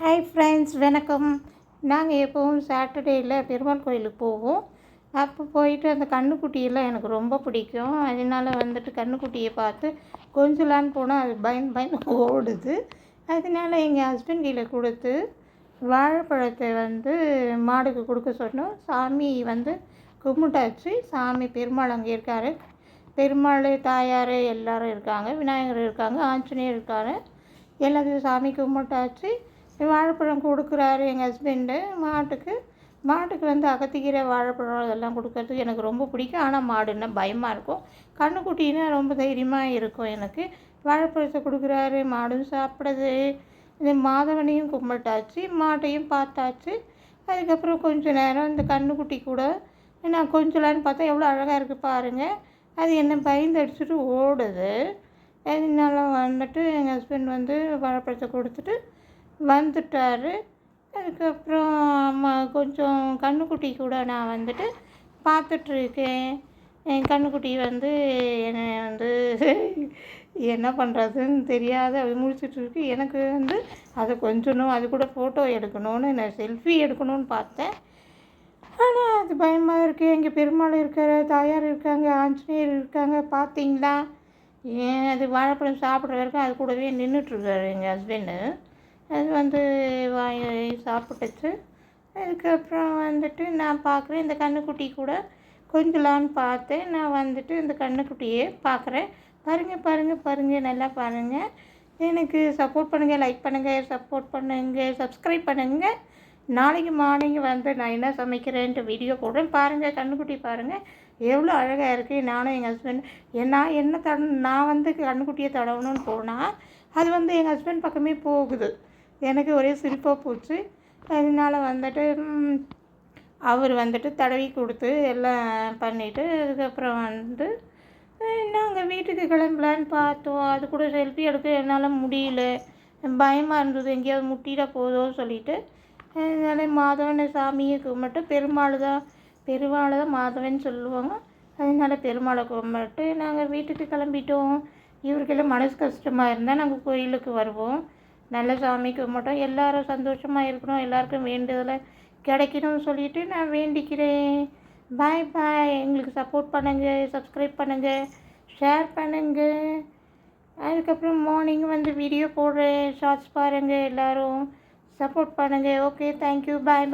Hi friends, வணக்கம். நாங்கள் எப்போவும் சாட்டர்டேயில் பெருமாள் கோயிலுக்கு போவோம். அப்போ போயிட்டு அந்த கன்றுக்குட்டியெல்லாம் எனக்கு ரொம்ப பிடிக்கும். அதனால கன்றுக்குட்டியை பார்த்து கொஞ்சலான்னு போனால் அது பயந்து பயந்து ஓடுது. அதனால எங்கள் ஹஸ்பண்ட் கையில் கொடுத்து வாழைப்பழத்தை மாடுக்கு கொடுக்க சொன்னோம். சாமி கும்பிட்டாச்சு. சாமி பெருமாள் அங்கே இருக்கார். பெருமாள், தாயார் எல்லோரும் இருக்காங்க. விநாயகர் இருக்காங்க, ஆஞ்சநேயர் இருக்கார். எல்லாத்தையும் சாமி கும்பிட்டாச்சு. வாழைப்பழம் கொடுக்குறாரு எங்கள் ஹஸ்பண்டு மாட்டுக்கு. அகத்திக்கீரை, வாழைப்பழம் அதெல்லாம் கொடுக்கறதுக்கு எனக்கு ரொம்ப பிடிக்கும். ஆனால் மாடுன்னா பயமாக இருக்கும். கன்றுக்குட்டின்னா ரொம்ப தைரியமாக இருக்கும் எனக்கு. வாழைப்பழத்தை கொடுக்குறாரு, மாடும் சாப்பிடுது. இந்த மாதவனையும் கும்பிட்டாச்சு, மாட்டையும் பார்த்தாச்சு. அதுக்கப்புறம் கொஞ்சம் நேரம் இந்த கன்றுக்குட்டி கூட நான் கொஞ்சலான்னு பார்த்தா எவ்வளோ அழகாக இருக்குது பாருங்கள். அது என்ன பயந்து அடிச்சுட்டு ஓடுது. அதனால எங்கள் ஹஸ்பண்ட் வாழைப்பழத்தை கொடுத்துட்டு வந்துட்டார். அதுக்கப்புறம் கொஞ்சம் கன்றுக்குட்டி கூட நான் பார்த்துட்ருக்கேன். என் கன்றுக்குட்டி என்னை என்ன பண்ணுறதுன்னு தெரியாத அது முழிச்சிட்ருக்கு. எனக்கு அதை கொஞ்சணும், அது கூட ஃபோட்டோ எடுக்கணும்னு, நான் செல்ஃபி எடுக்கணும்னு பார்த்தேன். ஆனால் அது பயமாக இருக்குது. எங்கள் பெருமாள் இருக்கார், தாயார் இருக்காங்க, ஆஞ்சநேயர் இருக்காங்க. பார்த்தீங்களா? ஏன் அது வாழைப்பழம் சாப்பிட்ற வரைக்கும் அது கூடவே நின்றுட்டுருக்காரு எங்கள் ஹஸ்பண்டு. அது வாங்கி சாப்பிட்டுச்சு. அதுக்கப்புறம் நான் பார்க்குறேன், இந்த கன்றுக்குட்டி கூட கொஞ்சலான்னு பார்த்தேன். நான் இந்த கன்றுக்குட்டியே பார்க்குறேன். பாருங்கள், நல்லா பாருங்கள். எனக்கு சப்போர்ட் பண்ணுங்கள், லைக் பண்ணுங்கள், சப்போர்ட் பண்ணுங்கள், சப்ஸ்கிரைப் பண்ணுங்கள். நாளைக்கு மார்னிங் நான் என்ன சமைக்கிறேன்ட்டு வீடியோ போடுறேன். பாருங்கள், கன்றுக்குட்டி பாருங்கள் எவ்வளோ அழகாக இருக்குது. நானும் எங்கள் ஹஸ்பண்ட் நான் கன்றுக்குட்டியை தடவணும்னு போனால் அது எங்கள் ஹஸ்பண்ட் பக்கமே போகுது. எனக்கு ஒரே சிரிப்பாக போச்சு. அதனால் அவர் தடவி கொடுத்து எல்லாம் பண்ணிவிட்டு அதுக்கப்புறம் நாங்கள் வீட்டுக்கு கிளம்பலான்னு பார்த்தோம். அது கூட செல்ஃபி எடுக்க என்னால் முடியல. பயமாக இருந்தது, எங்கேயாவது முட்டிட போதும் சொல்லிவிட்டு. அதனால் மாதவனை சாமியை கும்பிட்டு பெருமாள் தான் மாதவன் சொல்லுவாங்க. அதனால் பெருமாளை கும்பிட்டு நாங்கள் வீட்டுக்கு கிளம்பிட்டோம். இவருக்கெல்லாம் மனசு கஷ்டமாக இருந்தால் நாங்கள் கோயிலுக்கு வருவோம். நல்ல சாமி கும்பிட்டோம். எல்லோரும் சந்தோஷமாக இருக்கணும், எல்லாருக்கும் வேண்டுதலை கிடைக்கணும்னு சொல்லிவிட்டு நான் வேண்டிக்கிறேன். பாய். எங்களுக்கு சப்போர்ட் பண்ணுங்கள், சப்ஸ்கிரைப் பண்ணுங்கள், ஷேர் பண்ணுங்கள். அதுக்கப்புறம் மார்னிங் வீடியோ போடுறேன், ஷார்ட்ஸ் பாருங்கள். எல்லோரும் சப்போர்ட் பண்ணுங்கள். Okay, thank you. பாய்.